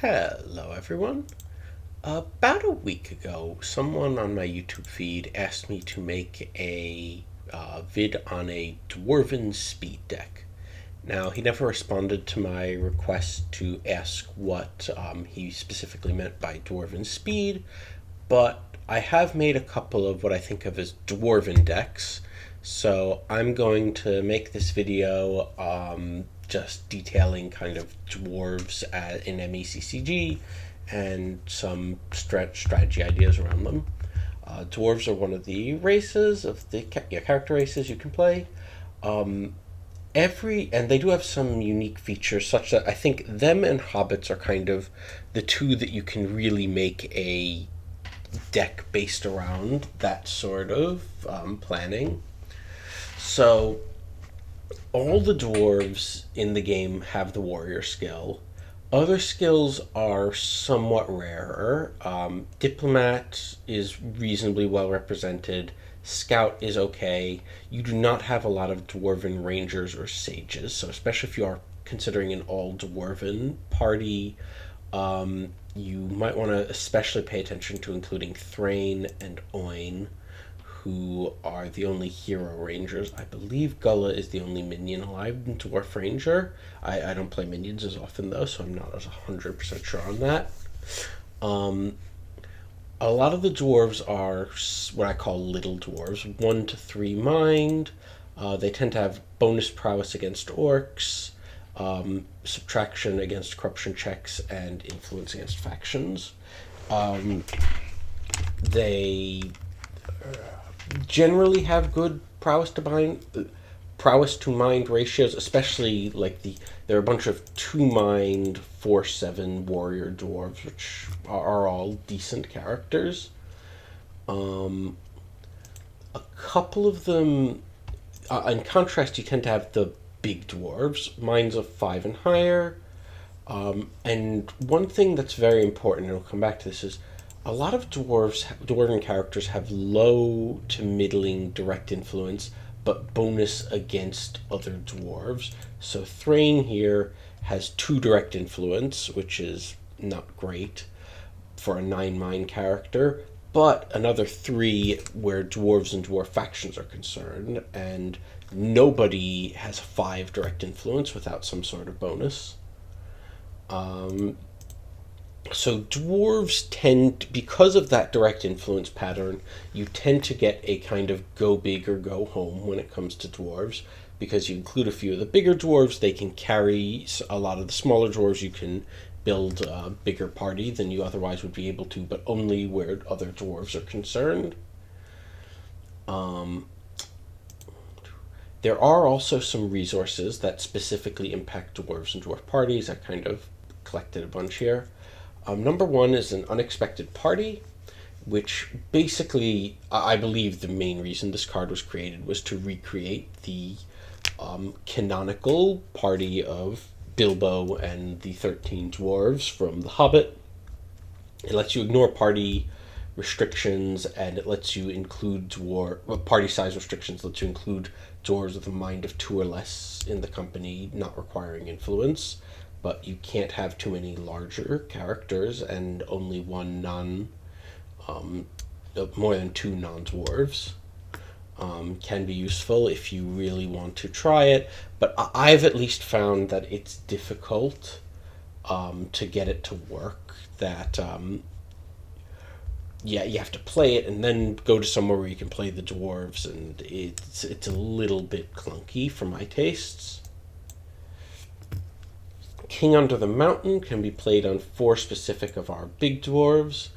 Hello, everyone. About a week ago, someone on my YouTube feed asked me to make a vid on a Dwarven speed deck. Now, he never responded to my request to ask what he specifically meant by Dwarven speed, but I have made a couple of what I think of as Dwarven decks, so I'm going to make this video just detailing kind of dwarves in MeCCG and some strategy ideas around them. Dwarves are one of the races of the character races you can play. And they do have some unique features, such that I think them and hobbits are kind of the two that you can really make a deck based around that sort of planning. So all the dwarves in the game have the warrior skill. Other skills are somewhat rarer. Diplomat is reasonably well represented. Scout is okay. You do not have a lot of dwarven rangers or sages, so especially if you are considering an all dwarven party, you might want to especially pay attention to including Thrain and Oin, who are the only hero rangers. I believe Gullah is the only minion alive in Dwarf Ranger. I don't play minions as often, though, so I'm not as 100% sure on that. A lot of the dwarves are what I call little dwarves, 1 to 3 mind. They tend to have bonus prowess against orcs, subtraction against corruption checks, and influence against factions. They generally have good prowess to mind ratios, especially there are a bunch of 2 mind 4/7 warrior dwarves, which are all decent characters. A couple of them, in contrast, you tend to have the big dwarves, minds of 5 and higher. And one thing that's very important, and we'll come back to this, is a lot of dwarven characters have low to middling direct influence, but bonus against other dwarves. So Thrain here has 2 direct influence, which is not great for a 9 mind character, but another 3 where dwarves and dwarf factions are concerned, and nobody has 5 direct influence without some sort of bonus. So dwarves tend, because of that direct influence pattern, you tend to get a kind of go big or go home when it comes to dwarves, because you include a few of the bigger dwarves, they can carry a lot of the smaller dwarves. You can build a bigger party than you otherwise would be able to, but only where other dwarves are concerned. There are also some resources that specifically impact dwarves and dwarf parties. I kind of collected a bunch here. Number 1 is an unexpected party, which basically, I believe the main reason this card was created was to recreate the canonical party of Bilbo and the 13 dwarves from The Hobbit. It lets you ignore party restrictions, and it lets you include party size restrictions, lets you include dwarves with a mind of 2 or less in the company, not requiring influence. But you can't have too many larger characters, and only more than 2 non-dwarves can be useful if you really want to try it. But I've at least found that it's difficult to get it to work. That you have to play it and then go to somewhere where you can play the dwarves, and it's a little bit clunky for my tastes. King Under the Mountain can be played on 4 specific of our big dwarves,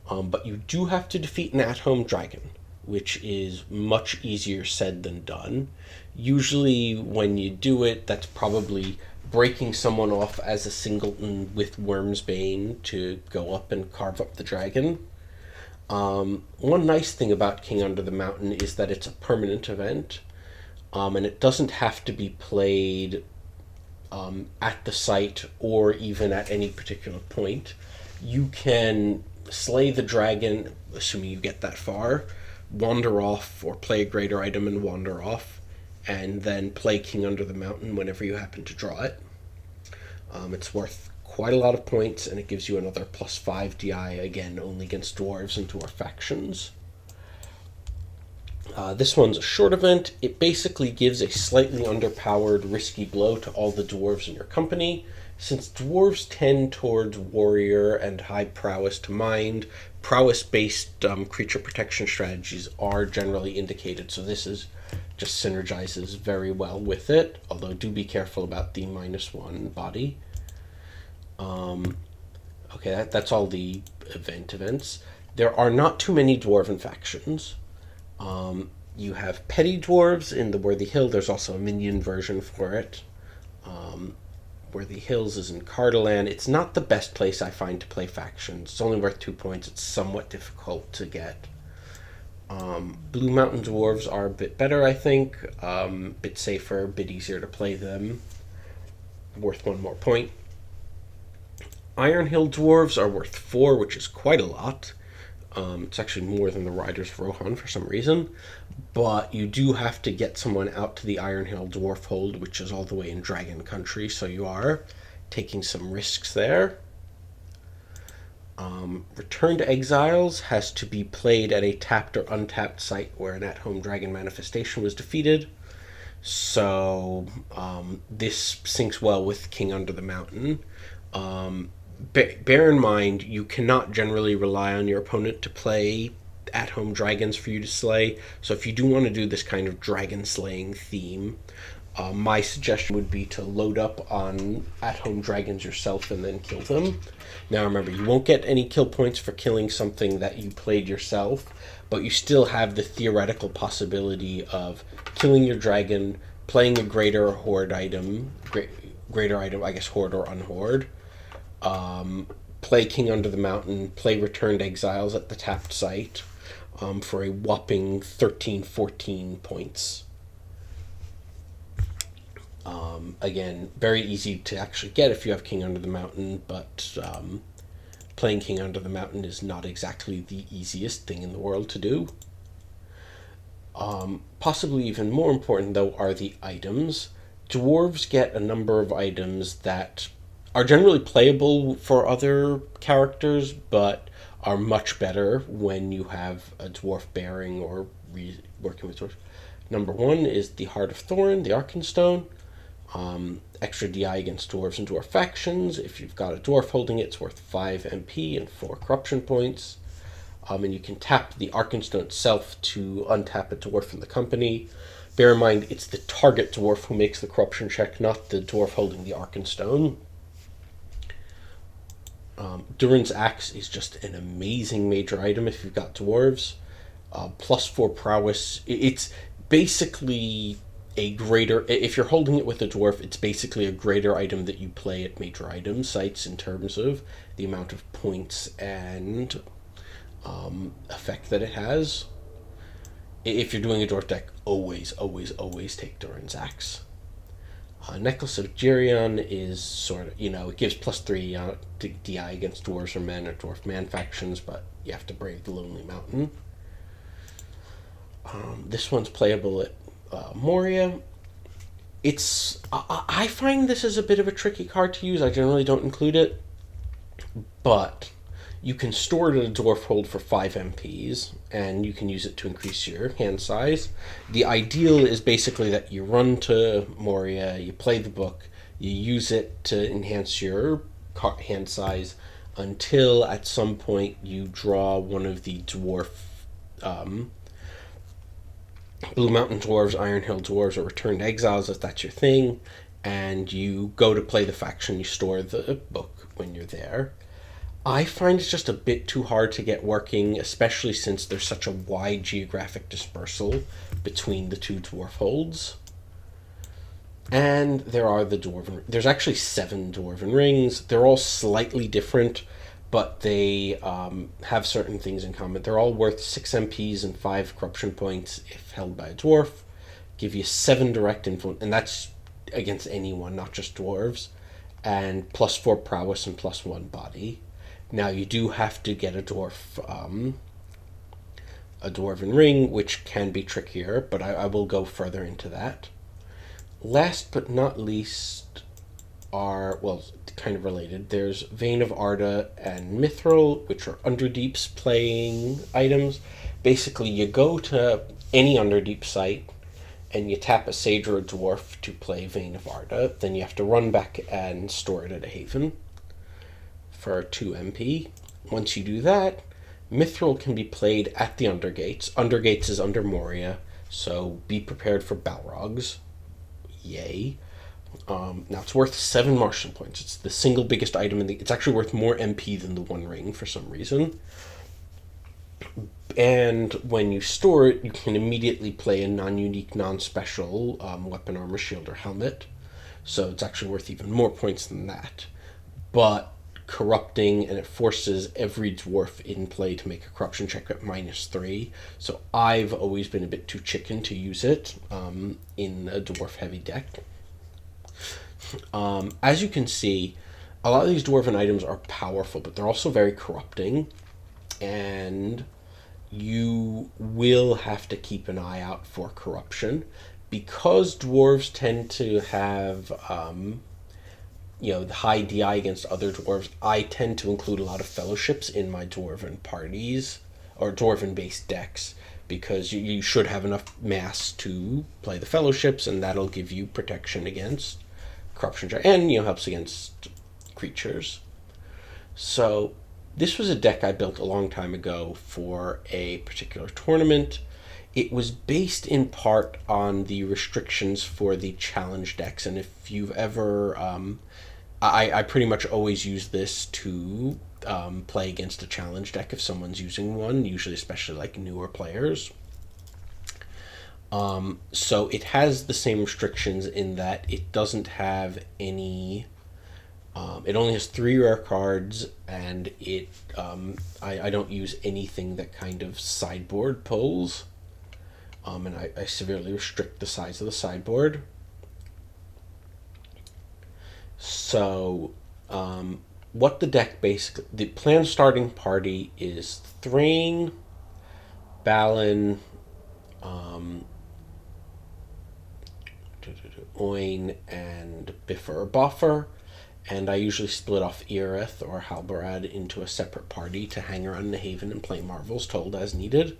but you do have to defeat an at-home dragon, which is much easier said than done. Usually when you do it, that's probably breaking someone off as a singleton with Wormsbane to go up and carve up the dragon. One nice thing about King Under the Mountain is that it's a permanent event, and it doesn't have to be played at the site or even at any particular point. You can slay the dragon, assuming you get that far, wander off, or play a greater item and wander off, and then play King Under the Mountain whenever you happen to draw it. It's worth quite a lot of points, and it gives you another +5 DI, again, only against dwarves and dwarf factions. This one's a short event. It basically gives a slightly underpowered risky blow to all the dwarves in your company. Since dwarves tend towards warrior and high prowess to mind, prowess-based creature protection strategies are generally indicated, so this is just synergizes very well with it, although do be careful about the -1 body. Okay, that's all the events. There are not too many dwarven factions. You have petty dwarves in the Worthy Hill. There's also a minion version for it. Worthy Hills is in Cardolan. It's not the best place I find to play factions. It's only worth 2 points. It's somewhat difficult to get. Blue Mountain Dwarves are a bit better, I think. Bit safer, bit easier to play them. Worth 1 more point. Iron Hill Dwarves are worth 4, which is quite a lot. It's actually more than the Riders of Rohan for some reason. But you do have to get someone out to the Iron Hill Dwarf Hold, which is all the way in Dragon Country, so you are taking some risks there. Return to Exiles has to be played at a tapped or untapped site where an at-home dragon manifestation was defeated. So this syncs well with King Under the Mountain. Bear in mind, you cannot generally rely on your opponent to play at-home dragons for you to slay. So if you do want to do this kind of dragon slaying theme, my suggestion would be to load up on at-home dragons yourself and then kill them. Now remember, you won't get any kill points for killing something that you played yourself, but you still have the theoretical possibility of killing your dragon, playing a greater horde item, greater item, I guess horde or unhorde, play King Under the Mountain, play Returned Exiles at the tapped site for a whopping 13-14 points. Again, very easy to actually get if you have King Under the Mountain, but playing King Under the Mountain is not exactly the easiest thing in the world to do. Possibly even more important, though, are the items. Dwarves get a number of items that are generally playable for other characters, but are much better when you have a dwarf bearing or working with dwarves. Number 1 is the Heart of Thorn, the Arkenstone. Extra DI against dwarves and dwarf factions. If you've got a dwarf holding it, it's worth 5 MP and 4 corruption points. And you can tap the Arkenstone itself to untap a dwarf from the company. Bear in mind, it's the target dwarf who makes the corruption check, not the dwarf holding the Arkenstone. Durin's Axe is just an amazing major item if you've got dwarves. +4 prowess. It's basically a greater, if you're holding it with a dwarf, it's basically a greater item that you play at major item sites in terms of the amount of points and effect that it has. If you're doing a dwarf deck, always take Durin's Axe. Necklace of Geryon is sort of, it gives +3 to DI against dwarves or men or dwarf man factions, but you have to brave the Lonely Mountain. This one's playable at Moria. I find this is a bit of a tricky card to use. I generally don't include it, but you can store it in a dwarf hold for 5 MPs, and you can use it to increase your hand size. The ideal is basically that you run to Moria, you play the book, you use it to enhance your hand size until at some point you draw one of the dwarf Blue Mountain Dwarves, Iron Hill Dwarves, or Returned Exiles, if that's your thing, and you go to play the faction, you store the book when you're there. I find it's just a bit too hard to get working, especially since there's such a wide geographic dispersal between the two dwarf holds. And there's actually 7 dwarven rings. They're all slightly different, but they have certain things in common. They're all worth 6 MPs and 5 corruption points if held by a dwarf. Give you 7 direct influence, and that's against anyone, not just dwarves. And +4 prowess and +1 body. Now you do have to get a dwarven ring, which can be trickier, but I will go further into that. Last but not least, are, well, kind of related. There's Vein of Arda and Mithril, which are Underdeep's playing items. Basically, you go to any Underdeep site and you tap a Sage or a Dwarf to play Vein of Arda. Then you have to run back and store it at a haven for 2 MP. Once you do that, Mithril can be played at the Undergates. Undergates is under Moria, so be prepared for Balrogs. Yay. Now it's worth 7 Martian points. It's the single biggest item in the. It's actually worth more MP than the One Ring for some reason. And when you store it, you can immediately play a non-unique, non-special weapon, armor, shield, or helmet. So it's actually worth even more points than that. But corrupting, and it forces every dwarf in play to make a corruption check at -3. So I've always been a bit too chicken to use it in a dwarf heavy deck. As you can see, a lot of these dwarven items are powerful, but they're also very corrupting, and you will have to keep an eye out for corruption because dwarves tend to have the high DI against other dwarves. I tend to include a lot of fellowships in my dwarven parties or dwarven based decks because you should have enough mass to play the fellowships, and that'll give you protection against corruption and helps against creatures. So this was a deck I built a long time ago for a particular tournament. It was based in part on the restrictions for the challenge decks, and if you've ever I pretty much always use this to play against a challenge deck if someone's using one, usually especially like newer players. So it has the same restrictions in that it doesn't have any. It only has 3 rare cards, and I don't use anything that kind of sideboard pulls. And I severely restrict the size of the sideboard. So, what the deck basically, the planned starting party is Thrain, Balin, Oin, and Biffer or Boffer, and I usually split off Eareth or Halbarad into a separate party to hang around the Haven and play Marvels told as needed.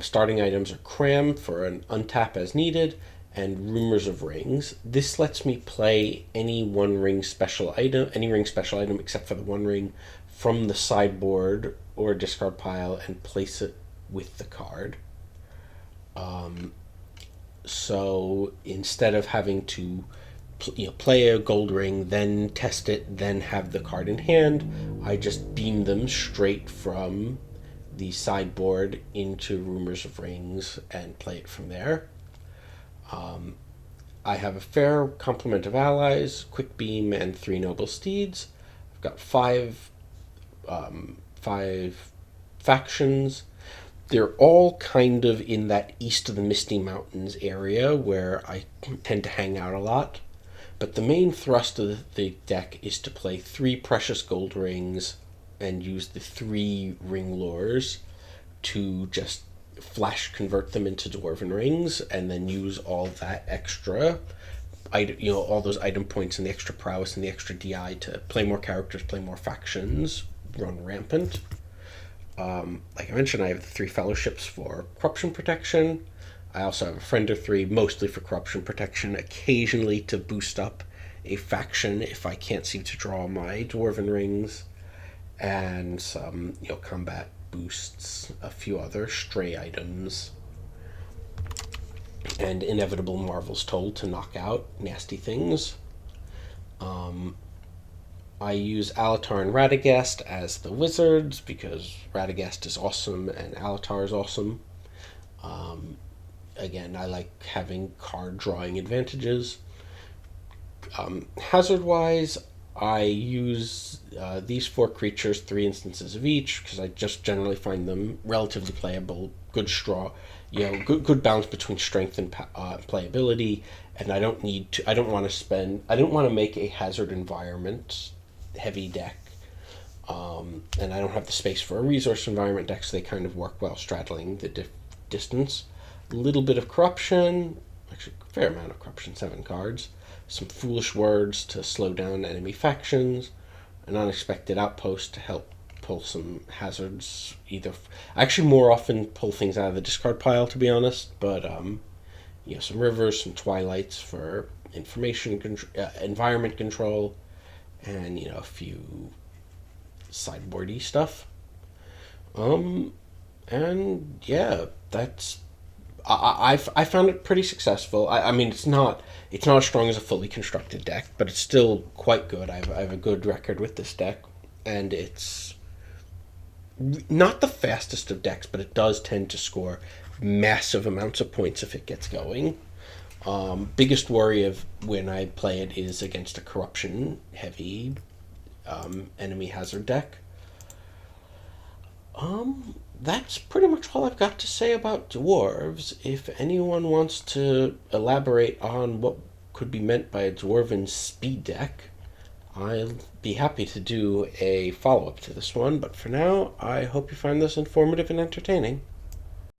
Starting items are Cram for an untap as needed, and Rumors of Rings. This lets me play any any ring special item except for the One Ring from the sideboard or discard pile and place it with the card. So instead of having to play a gold ring, then test it, then have the card in hand, I just beam them straight from the sideboard into Rumors of Rings and play it from there. I have a fair complement of allies, Quick Beam, and 3 Noble Steeds. I've got five factions. They're all kind of in that east of the Misty Mountains area where I tend to hang out a lot. But the main thrust of the deck is to play 3 precious gold rings and use the 3 ring lures to just flash convert them into dwarven rings, and then use all that extra all those item points and the extra prowess and the extra DI to play more characters, play more factions, run rampant. Like I mentioned, I have the 3 fellowships for corruption protection. I also have a friend or 3, mostly for corruption protection, occasionally to boost up a faction if I can't seem to draw my dwarven rings, and some combat boosts, a few other stray items, and inevitable Marvels told to knock out nasty things. I use Alatar and Radagast as the wizards because Radagast is awesome and Alatar is awesome. Again, I like having card drawing advantages. Hazard-wise, I use these 4 creatures, 3 instances of each, because I just generally find them relatively playable, good good balance between strength and playability, and I don't want to make a hazard environment heavy deck, and I don't have the space for a resource environment deck, so they kind of work well straddling the distance. A little bit of corruption, actually a fair amount of corruption, 7 cards. some foolish words to slow down enemy factions, an unexpected outpost to help pull some hazards. I actually more often pull things out of the discard pile, to be honest, but some rivers, some twilights for environment control, and a few sideboardy stuff. Um, and yeah, that's I found it pretty successful. I mean, it's not as strong as a fully constructed deck, but it's still quite good. I have a good record with this deck, and it's not the fastest of decks, but it does tend to score massive amounts of points if it gets going. Biggest worry of when I play it is against a corruption heavy enemy hazard deck. That's pretty much all I've got to say about dwarves. If anyone wants to elaborate on what could be meant by a dwarven speed deck, I'll be happy to do a follow up to this one. But for now, I hope you find this informative and entertaining.